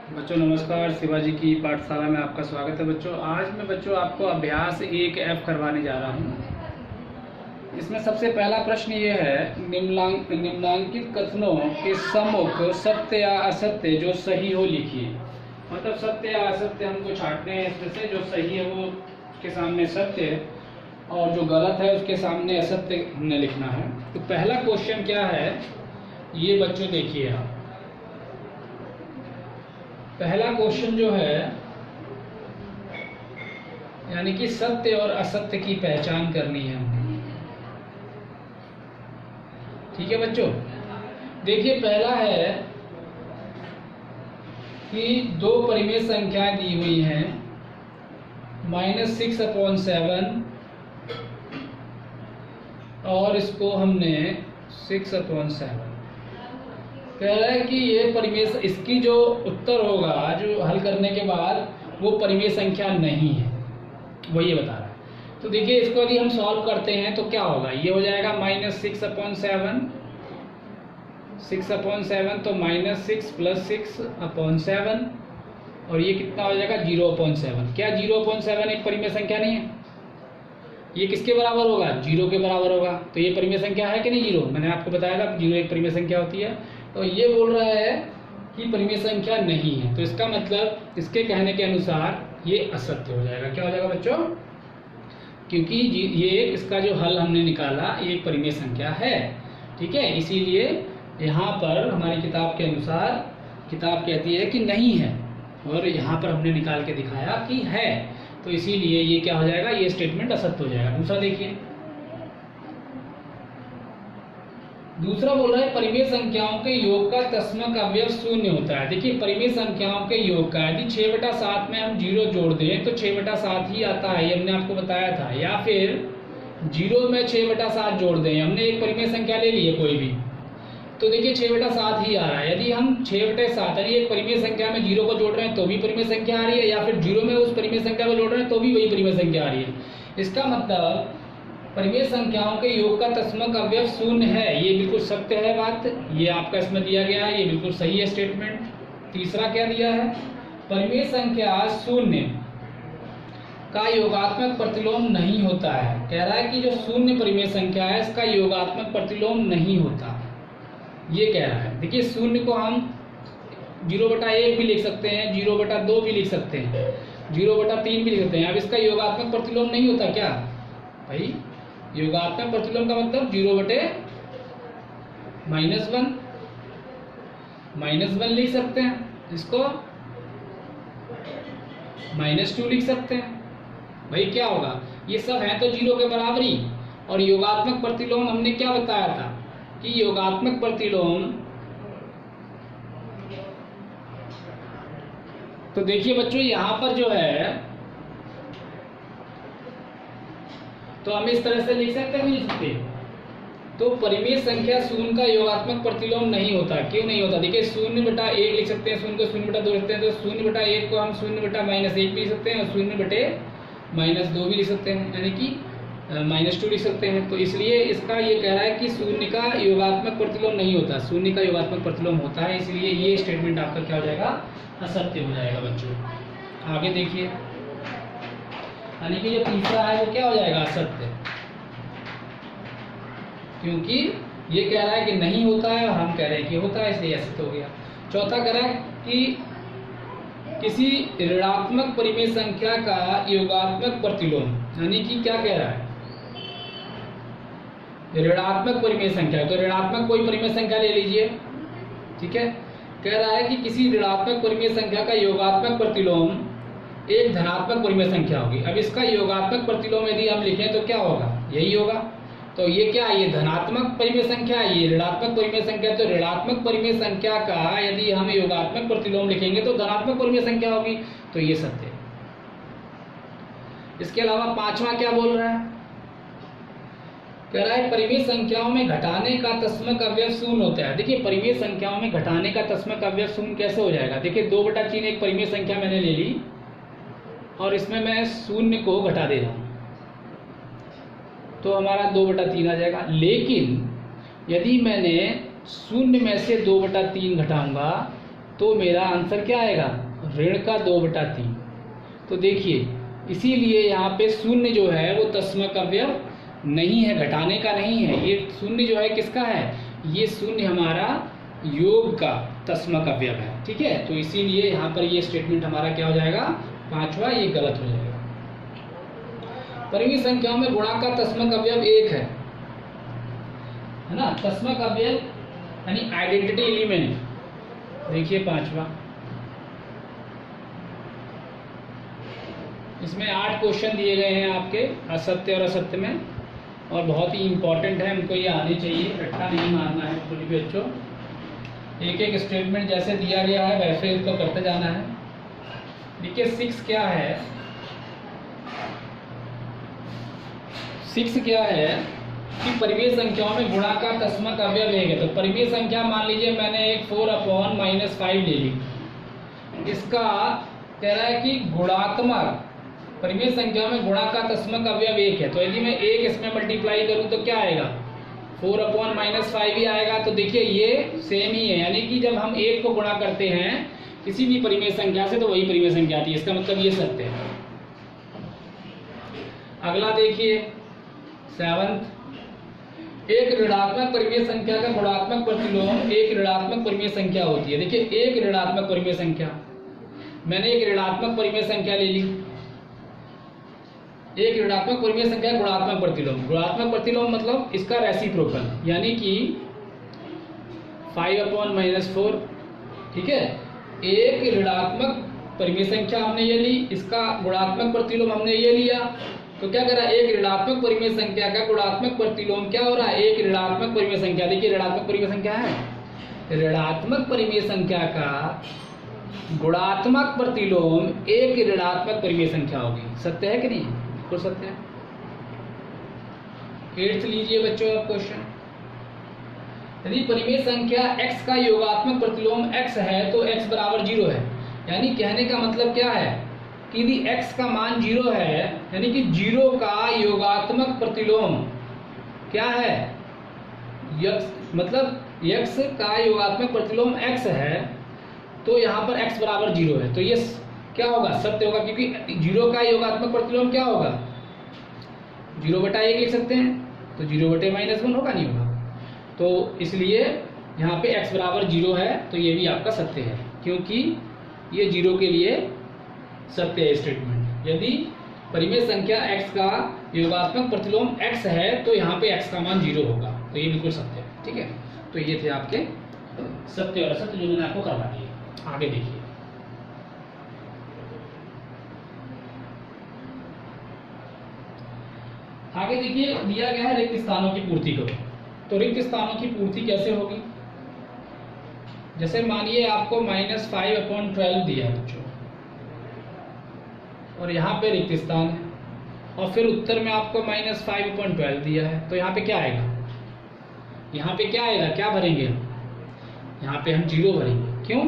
बच्चों नमस्कार। शिवाजी की पाठशाला में आपका स्वागत है। बच्चों आज मैं आपको अभ्यास 1F करवाने जा रहा हूँ। इसमें सबसे पहला प्रश्न ये है, निम्नांकित कथनों के सम्मुख सत्य या असत्य जो सही हो लिखिए। मतलब सत्य या असत्य हमको छांटने हैं इसमें से। जो सही है वो उसके सामने सत्य है और जो गलत है उसके सामने असत्य हमने लिखना है। तो पहला क्वेश्चन क्या है ये बच्चों देखिए आप। पहला क्वेश्चन जो है यानी कि सत्य और असत्य की पहचान करनी है हमें। ठीक है बच्चों, देखिए पहला है कि दो परिमेय संख्याएं दी हुई हैं -6/7 और इसको हमने 6/7 कह रहा है कि ये परिमेय, इसकी जो उत्तर होगा जो हल करने के बाद वो परिमेय संख्या नहीं है, वो ये बता रहा है। तो देखिए इसको यदि हम सॉल्व करते हैं तो क्या होगा, ये हो जाएगा -6/7 6/7 तो -6 + 6/7 और ये कितना हो जाएगा 0/7। क्या 0/7 एक परिमेय संख्या नहीं है? ये किसके बराबर होगा? 0 के बराबर होगा। तो ये परिमेय संख्या है कि नहीं 0? मैंने आपको बताया था 0 एक परिमेय संख्या होती है। तो ये बोल रहा है कि परिमेय संख्या नहीं है, तो इसका मतलब इसके कहने के अनुसार ये असत्य हो जाएगा। क्या हो जाएगा बच्चों? क्योंकि ये इसका जो हल हमने निकाला ये एक परिमेय संख्या है। ठीक है, इसीलिए यहाँ पर हमारी किताब के अनुसार किताब कहती है कि नहीं है और यहाँ पर हमने निकाल के दिखाया कि है, तो इसीलिए ये क्या हो जाएगा, ये स्टेटमेंट असत्य हो जाएगा। दूसरा देखिए, दूसरा बोल रहा है परिमेय संख्याओं के योग का तस्मक अवयव 0 होता है। देखिए परिमेय संख्याओं के योग का यदि 6/7 में हम 0 जोड़ दें तो 6/7 ही आता है, ये हमने आपको बताया था। या फिर 0 में 6/7 जोड़ दें, हमने एक परिमेय संख्या ले ली है कोई भी, तो देखिए 6/7 ही आ रहा है। यदि हम 6/7 यानी एक परिमेय संख्या में 0 को जोड़ रहे हैं तो भी परिमेय संख्या आ रही है, या फिर 0 में उस परिमेय संख्या को जोड़ रहे हैं तो भी वही परिमेय संख्या आ रही है। इसका मतलब परिमेय संख्याओं के योग का तस्मक अवयव 0 है, ये बिल्कुल सत्य है बात, ये आपका इसमें दिया गया है, ये बिल्कुल सही है स्टेटमेंट। तीसरा क्या दिया है, परिमेय संख्या 0 का योगात्मक प्रतिलोम नहीं होता है। कह रहा है कि जो 0 परिमेय संख्या है इसका योगात्मक प्रतिलोम नहीं होता, ये कह रहा है। देखिए 0 को हम 0/1 भी लिख सकते हैं, 0/2 भी लिख सकते हैं, 0/3 भी लिख सकते हैं। अब इसका योगात्मक प्रतिलोम नहीं होता क्या भाई? योगात्मक प्रतिलोम का मतलब 0/-1 -1 लिख सकते हैं, इसको -2 लिख सकते हैं। भाई क्या होगा, ये सब है तो 0 के बराबरी। और योगात्मक प्रतिलोम हमने क्या बताया था कि योगात्मक प्रतिलोम, तो देखिए बच्चों यहाँ पर जो है तो हम इस तरह से लिख सकते हैं, लिख सकते। तो परिमेय संख्या 0 का योगात्मक प्रतिलोम नहीं होता। क्यों नहीं होता? देखिए 0/1 लिख सकते हैं, 0 को 0/2 लिखते हैं, तो 0/1 को हम 0/-1 भी लिख सकते हैं और 0/-2 भी लिख सकते हैं, यानी कि -2 लिख सकते हैं। तो इसलिए इसका ये कह रहा है कि 0 का योगात्मक प्रतिलोम नहीं होता, 0 का योगात्मक प्रतिलोम होता है, इसलिए ये स्टेटमेंट आपका क्या हो जाएगा, असत्य हो जाएगा बच्चों। आगे देखिए, यानी कि जो तीसरा है वो क्या हो जाएगा, असत्य, क्योंकि ये कह रहा है कि नहीं होता है और हम कह रहे हैं कि होता है, इसलिए असत्य हो गया। चौथा कह रहा है कि किसी ऋणात्मक परिमेय संख्या का योगात्मक प्रतिलोम, यानी कि क्या कह रहा है, ऋणात्मक परिमेय संख्या, तो ऋणात्मक कोई परिमेय संख्या ले लीजिए। ठीक है, कह रहा है कि किसी ऋणात्मक परिमेय संख्या का योगात्मक प्रतिलोम एक धनात्मक परिमेय संख्या होगी। अब इसका योगात्मक प्रतिलोम यदि हम लिखें तो क्या होगा, यही होगा। तो ये क्या है, ये धनात्मक परिमेय संख्या है, ये ऋणात्मक परिमेय संख्या। तो ऋणात्मक परिमेय संख्या का यदि हम योगात्मक प्रतिलोम लिखेंगे तो धनात्मक परिमेय संख्या होगी, तो ये सत्य है। इसके अलावा पांचवा क्या बोल रहा है, कह रहा है परिमेय संख्याओं में घटाने का तस्मक अवयव 0 होता है। देखिए परिमेय संख्याओं में घटाने का तस्मक अवयव 0 कैसे हो जाएगा। देखिए 2/3 एक परिमेय संख्या मैंने ले ली और इसमें मैं 0 को घटा दे रहा हूं, तो हमारा 2/3 आ जाएगा। लेकिन यदि मैंने 0 में से 2/3 घटाऊंगा तो मेरा आंसर क्या आएगा, ऋण का 2/3। तो देखिए इसीलिए यहाँ पे शून्य जो है वो तस्मक अवयव नहीं है, घटाने का नहीं है। ये शून्य जो है किसका है, ये शून्य हमारा योग का तस्मक अवयव है। ठीक है, तो इसीलिए यहाँ पर ये स्टेटमेंट हमारा क्या हो जाएगा, 5वां, ये गलत हो जाएगा। परिमित संख्याओं में गुणा का तस्मक अवयव 1 है ना। तस्मक अवयव यानी आइडेंटिटी एलिमेंट, देखिए 5वां, इसमें 8 क्वेश्चन दिए गए हैं आपके असत्य और असत्य में, और बहुत ही इंपॉर्टेंट है, हमको ये आने चाहिए, रट्टा नहीं मारना है बिल्कुल भी बच्चों। एक एक स्टेटमेंट जैसे दिया गया है वैसे इसको करते जाना है। देखिए 6 क्या है, 6 क्या है कि परिमेय संख्याओं में गुणा का तस्मक अवयव 1 है। तो परिमेय संख्या मान लीजिए मैंने एक 4/-5 ले ली, इसका कह रहा है कि गुणात्मक परिमेय संख्या में गुणा का तस्मक अवयव 1 है। तो यदि मैं 1 इसमें मल्टीप्लाई करूं तो क्या आएगा, 4/-5 ही आएगा। तो देखिए ये सेम ही है, यानी कि जब हम 1 को गुणा करते हैं किसी भी परिमेय संख्या से तो वही परिमेय संख्या आती है, इसका मतलब ये सत्य है। अगला देखिए 7, एक ऋणात्मक परिमेय संख्या का गुणात्मक प्रतिलोम एक ऋणात्मक परिमेय संख्या होती है। देखिए एक ऋणात्मक परिमेय संख्या, मैंने एक ऋणात्मक परिमेय संख्या ले ली, एक ऋणात्मक परिमेय संख्या गुणात्मक प्रतिलोम। गुणात्मक प्रतिलोम मतलब इसका रेसिप्रोकल, यानी कि 5/-4। ठीक है, एक ऋणात्मक परिमेय संख्या हमने ये ली, इसका गुणात्मक प्रतिलोम हमने ये लिया। तो क्या करा, एक ऋणात्मक परिमेय संख्या का गुणात्मक प्रतिलोम क्या हो रहा है, एक ऋणात्मक परिमेय संख्या। देखिए ऋणात्मक परिमेय संख्या है, ऋणात्मक परिमेय संख्या का गुणात्मक प्रतिलोम एक ऋणात्मक परिमेय संख्या होगी। सत्य है कि नहीं, बिल्कुल सत्य है। 8th लीजिए बच्चों आप क्वेश्चन, यदि परिमेय संख्या x का योगात्मक प्रतिलोम x है तो x बराबर 0 है। यानी कहने का मतलब क्या है कि यदि x का मान 0 है, यानी कि 0 का योगात्मक प्रतिलोम क्या है, मतलब x का योगात्मक प्रतिलोम x है, तो यहाँ पर x बराबर 0 है। तो ये क्या होगा, सत्य होगा, क्योंकि 0 का योगात्मक प्रतिलोम क्या होगा, 0/1 लिख सकते हैं, तो 0/-1 होगा, नहीं होगा। तो इसलिए यहाँ पे x बराबर 0 है, तो ये भी आपका सत्य है, क्योंकि ये 0 के लिए सत्य है स्टेटमेंट। यदि परिमेय संख्या x का योगात्मक प्रतिलोम x है तो यहाँ पे x का मान 0 होगा, तो ये बिल्कुल सत्य है। ठीक है, तो ये थे आपके सत्य और असत्य जो मैंने आपको करवा दिए। आगे देखिए, आगे देखिए दिया गया है रिक्त स्थानों की पूर्ति करो। तो रिक्त स्थानों की पूर्ति कैसे होगी, जैसे मानिए आपको -5/12 दिया है बच्चों, और यहाँ पे रिक्त स्थान है, और फिर उत्तर में आपको -5/12 दिया है। तो यहाँ पे क्या आएगा, यहाँ पे क्या आएगा, क्या भरेंगे हम, यहाँ पे हम 0 भरेंगे। क्यों,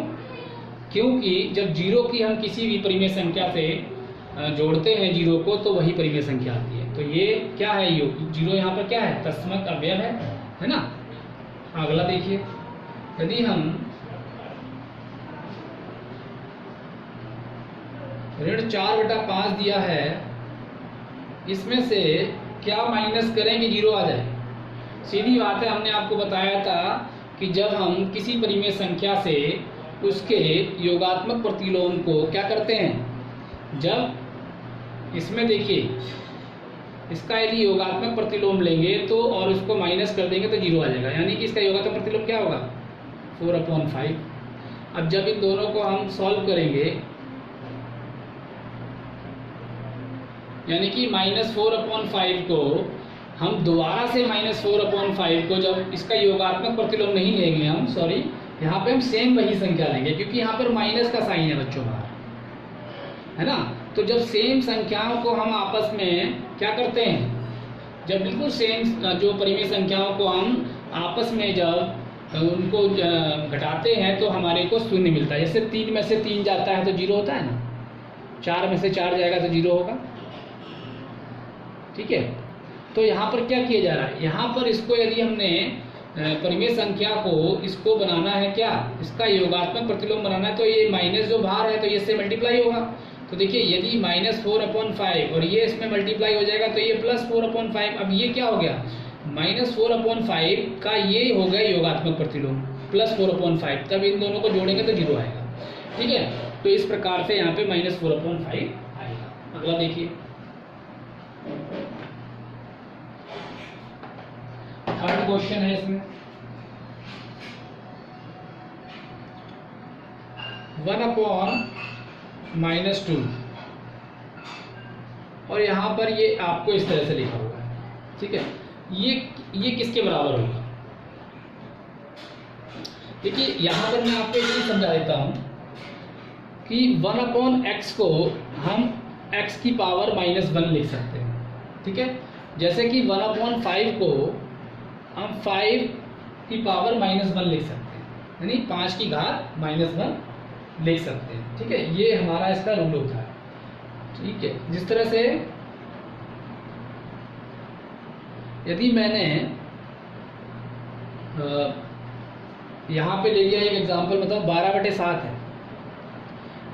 क्योंकि जब 0 की हम किसी भी परिमेय संख्या से जोड़ते हैं 0 को, तो वही परिमेय संख्या आती है। तो ये क्या है, योग 0 यहाँ पर क्या है, तस्मक अवयव है ना। अगला देखिए, यदि हम ऋण 4/5 दिया है, इसमें से क्या माइनस करें कि 0 आ जाए। सीधी बात है, हमने आपको बताया था कि जब हम किसी परिमेय संख्या से उसके योगात्मक प्रतिलोम को क्या करते हैं, जब इसमें देखिए इसका यदि योगात्मक प्रतिलोम लेंगे तो और उसको माइनस कर देंगे तो 0 आ जाएगा, यानी कि इसका योगात्मक प्रतिलोम क्या होगा, 4/5। अब जब इन दोनों को हम सॉल्व करेंगे, यानी कि -4/5 को हम दोबारा से -4/5 को जब इसका योगात्मक प्रतिलोम नहीं लेंगे हम, सॉरी, यहाँ पे हम सेम वही संख्या लेंगे, क्योंकि यहाँ पर माइनस का साइन है बच्चों बाहर, है ना। तो जब सेम संख्याओं को हम आपस में क्या करते हैं, जब बिल्कुल सेम जो परिमेय संख्याओं को हम आपस में जब उनको घटाते हैं तो हमारे को शून्य मिलता है। जैसे 3 में से 3 जाता है तो 0 होता है ना, 4 में से 4 जाएगा तो 0 होगा। ठीक है, तो यहाँ पर क्या किया जा रहा है, यहाँ पर इसको यदि हमने परिमेय संख्या को इसको बनाना है क्या, इसका योगात्मक प्रतिलोम बनाना है, तो ये माइनस जो बाहर है तो ये इससे मल्टीप्लाई होगा। तो देखिए यदि -4/5 और ये इसमें मल्टीप्लाई हो जाएगा तो ये +4/5। अब ये क्या हो गया, -4/5 का ये हो गया योगात्मक प्रतिलोम, +4/5, तब इन दोनों को जोड़ेंगे तो 0 आएगा। ठीक है, तो इस प्रकार से यहाँ पे -4/5 आएगा। अगला देखिए, थर्ड क्वेश्चन है इसमें 1/-2 और यहाँ पर ये आपको इस तरह से लिखा हुआ है। ठीक है, ये किसके बराबर होगा। देखिए यहाँ पर मैं आपको एक चीज समझा देता हूँ कि 1/x को हम x की पावर -1 लिख सकते हैं। ठीक है, जैसे कि 1/5 को हम 5 की पावर -1 लिख सकते हैं, यानी 5 की घात -1 लिख सकते हैं। ठीक है, ये हमारा इसका रूल होता है। ठीक है, जिस तरह से यदि मैंने यहाँ पे ले लिया एक एग्जांपल, मतलब 12/7 है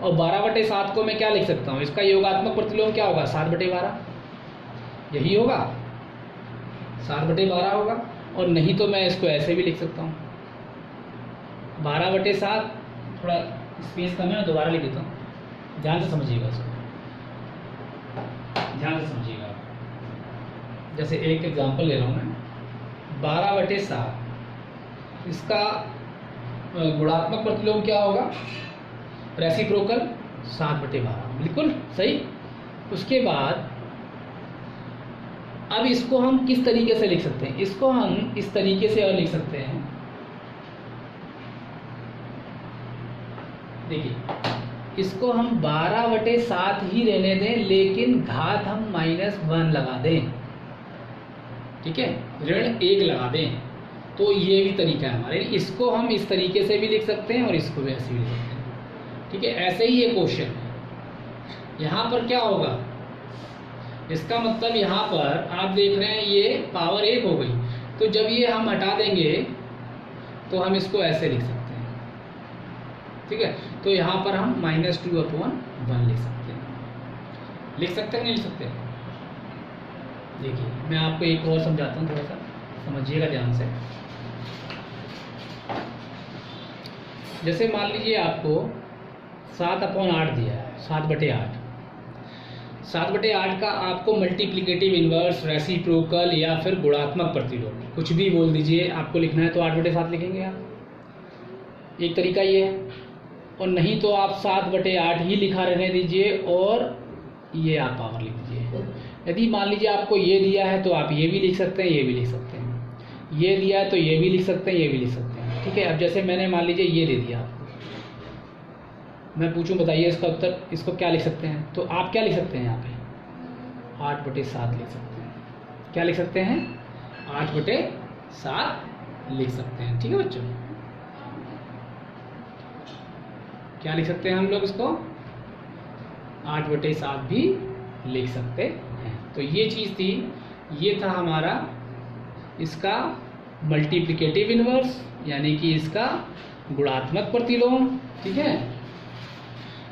और 12/7 को मैं क्या लिख सकता हूँ, इसका योगात्मक प्रतिलोम क्या होगा, 7/12, यही होगा, 7/12 होगा। और नहीं तो मैं इसको ऐसे भी लिख सकता हूँ 12/7, थोड़ा स्पेस कम है, मैं दोबारा लिख देता हूँ, ध्यान से समझिएगा इसको, ध्यान से समझिएगा। जैसे एक एग्जांपल ले रहा हूँ मैं, 12/7, इसका गुणात्मक प्रतिलोम क्या होगा, रेसिप्रोकल 7/12, बिल्कुल सही। उसके बाद अब इसको हम किस तरीके से लिख सकते हैं, इसको हम इस तरीके से और लिख सकते हैं। देखिए इसको हम 12/7 ही रहने दें, लेकिन घात हम -1 लगा दें। ठीक है, ऋण 1 लगा दें, तो ये भी तरीका है हमारे। इसको हम इस तरीके से भी लिख सकते हैं और इसको भी ऐसे भी लिख सकते हैं। ठीक है, ऐसे ही ये क्वेश्चन है। यहाँ पर क्या होगा, इसका मतलब यहाँ पर आप देख रहे हैं ये पावर 1 हो गई, तो जब ये हम हटा देंगे तो हम इसको ऐसे लिख सकते हैं। ठीक है, तो यहाँ पर हम -2/1 लिख सकते हैं। लिख सकते हैं, नहीं लिख सकते। देखिए मैं आपको एक और समझाता हूँ, थोड़ा सा समझिएगा ध्यान से। जैसे मान लीजिए आपको 7/8 दिया है, 7/8। 7/8 का आपको मल्टीप्लिकेटिव इन्वर्स, रेसिप्रोकल या फिर गुणात्मक प्रतिलोम, कुछ भी बोल दीजिए, आपको लिखना है तो 8/7 लिखेंगे आप, एक तरीका ये है। और नहीं तो आप 7/8 ही लिखा रहने दीजिए और ये आप पावर लिख दीजिए। यदि मान लीजिए आपको ये दिया है तो आप ये भी लिख सकते हैं, ये भी लिख सकते हैं, ये दिया है तो ये भी लिख सकते हैं, ये भी लिख सकते हैं। ठीक है, अब जैसे मैंने मान लीजिए ये दे दिया आपको, मैं पूछूं बताइए इसका उत्तर, इसको क्या लिख सकते हैं, तो आप क्या लिख सकते हैं, यहाँ पे 8/7 लिख सकते हैं। क्या लिख सकते हैं, 8/7 लिख सकते हैं। ठीक है बच्चों, क्या लिख सकते हैं हम लोग, इसको 8/7 भी लिख सकते हैं। तो ये चीज़ थी, ये था हमारा इसका मल्टीप्लिकेटिव इन्वर्स, यानी कि इसका गुणात्मक प्रतिलोम। ठीक है,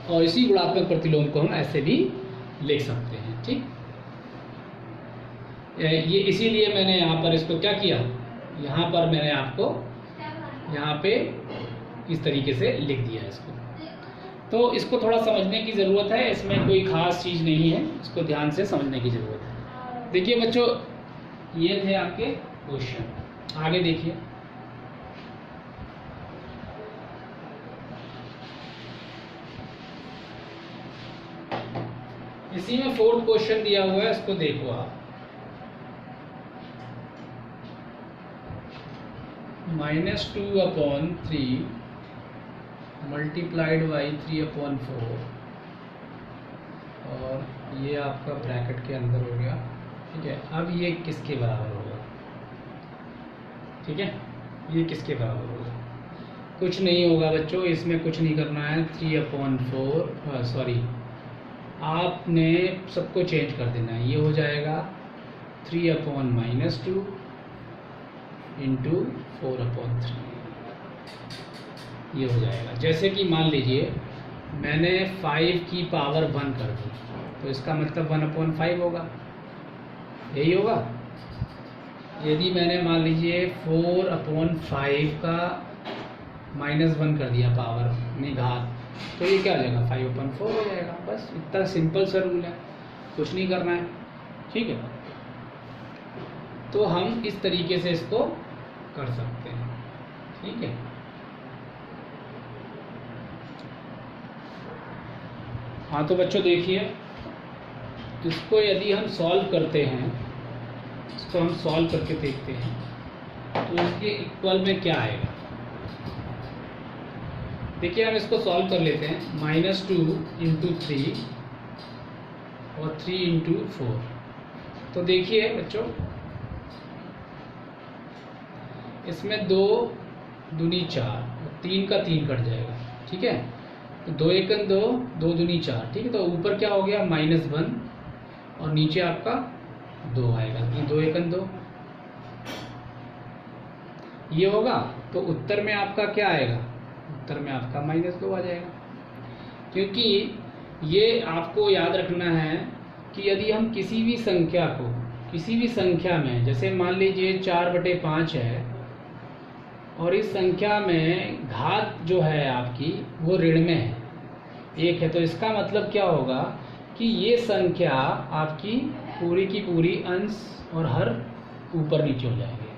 और इसी गुणात्मक प्रतिलोम को हम ऐसे भी लिख सकते हैं। ठीक, ये इसीलिए मैंने यहाँ पर इसको क्या किया, यहाँ पर मैंने आपको यहाँ पे इस तरीके से लिख दिया इसको। तो इसको थोड़ा समझने की ज़रूरत है, इसमें कोई ख़ास चीज़ नहीं है, इसको ध्यान से समझने की ज़रूरत है। देखिए बच्चों, ये थे आपके क्वेश्चन, आगे देखिए। इसी में 4th क्वेश्चन दिया हुआ है, इसको देखो आप। -2/3 मल्टीप्लाइड बाई 3/4 और ये आपका ब्रैकेट के अंदर हो गया। ठीक है, अब ये किसके बराबर होगा, ठीक है, ये किसके बराबर होगा, कुछ नहीं होगा बच्चों, इसमें कुछ नहीं करना है। 3/4 सॉरी, आपने सबको चेंज कर देना है, ये हो जाएगा 3/-2, इंटू 4/3 ये हो जाएगा। जैसे कि मान लीजिए मैंने 5 की पावर 1 कर दी, तो इसका मतलब 1/5 होगा, यही होगा। यदि मैंने मान लीजिए 4/5 का -1 कर दिया पावर में घात, तो ये क्या हो जाएगा, 5/4 हो जाएगा। बस इतना सिंपल सा रूल है, कुछ नहीं करना है, ठीक है। तो हम इस तरीके से इसको कर सकते हैं, ठीक है। हाँ तो बच्चों देखिए, इसको यदि हम सॉल्व करते हैं, इसको हम सॉल्व करके देखते हैं, तो इसके इक्वल में क्या आएगा। देखिए हम इसको सॉल्व कर लेते हैं। -2 × 3 और 3 × 4। तो देखिए बच्चों, इसमें 2 दूनी 4, 3 का 3 कट जाएगा, ठीक है। तो 2 × 1 2, 2 दूनी 4, ठीक है। तो ऊपर क्या हो गया, -1 और नीचे आपका 2 आएगा। ये 2 × 2 ये होगा। तो उत्तर में आपका क्या आएगा, उत्तर में आपका -2 आ जाएगा। क्योंकि ये आपको याद रखना है कि यदि हम किसी भी संख्या को, किसी भी संख्या में, जैसे मान लीजिए 4/5 है और इस संख्या में घात जो है आपकी वो ऋण में है, 1 है, तो इसका मतलब क्या होगा कि ये संख्या आपकी पूरी की पूरी अंश और हर ऊपर नीचे हो जाएंगे।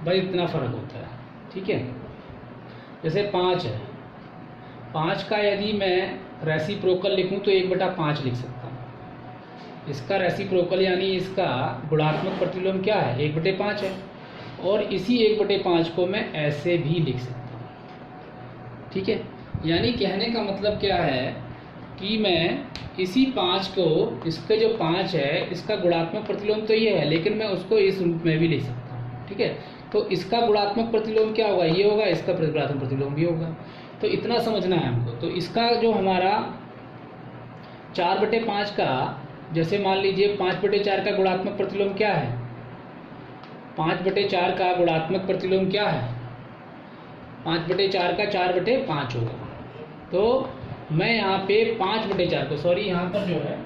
बस इतना फर्क होता है, ठीक है। जैसे 5 है, 5 का यदि मैं रेसिप्रोकल लिखूं तो 1/5 लिख सकता हूँ। इसका रेसिप्रोकल यानी इसका गुणात्मक प्रतिलोम क्या है, 1/5 है। और इसी 1/5 को मैं ऐसे भी लिख सकता हूँ, ठीक है। यानी कहने का मतलब क्या है कि मैं इसी 5 को, इसके जो 5 है इसका गुणात्मक प्रतिलोम तो ये है, लेकिन मैं उसको इस रूप में भी लिख सकता हूँ, ठीक है। तो इसका गुणात्मक प्रतिलोम क्या होगा, ये होगा, इसका गुणात्मक प्रतिलोम भी होगा। तो इतना समझना है हमको। तो इसका जो हमारा 4/5 का, जैसे मान लीजिए 5/4 का गुणात्मक प्रतिलोम क्या है, 5/4 का गुणात्मक प्रतिलोम क्या है, 5/4 का 4/5 होगा। तो मैं यहाँ पे 5/4 को, सॉरी यहाँ पर जो है,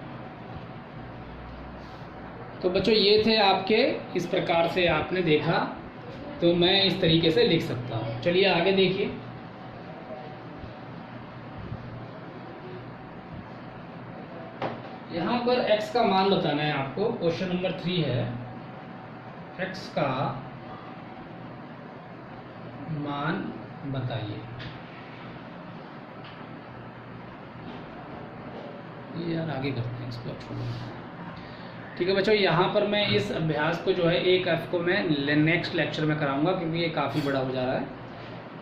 तो बच्चों ये थे आपके, इस प्रकार से आपने देखा, तो मैं इस तरीके से लिख सकता हूँ। चलिए आगे देखिए। यहाँ पर x का मान बताना है आपको। क्वेश्चन नंबर 3 है, x का मान बताइए। ये यार आगे करते हैं, इसको छोड़ो, ठीक है बच्चों। यहाँ पर मैं इस अभ्यास को जो है, एक F को मैं नेक्स्ट लेक्चर में कराऊंगा, क्योंकि ये काफ़ी बड़ा हो जा रहा है,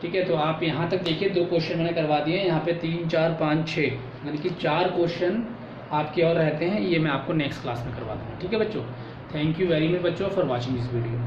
ठीक है। तो आप यहाँ तक देखिए, 2 क्वेश्चन मैंने करवा दिए। यहाँ पे 3, 4, 5, 6 यानी कि 4 क्वेश्चन आपके और रहते हैं। ये मैं आपको नेक्स्ट क्लास में करवा दूँगा, ठीक है बच्चों। थैंक यू वेरी मच बच्चों फॉर वॉचिंग दिस वीडियो।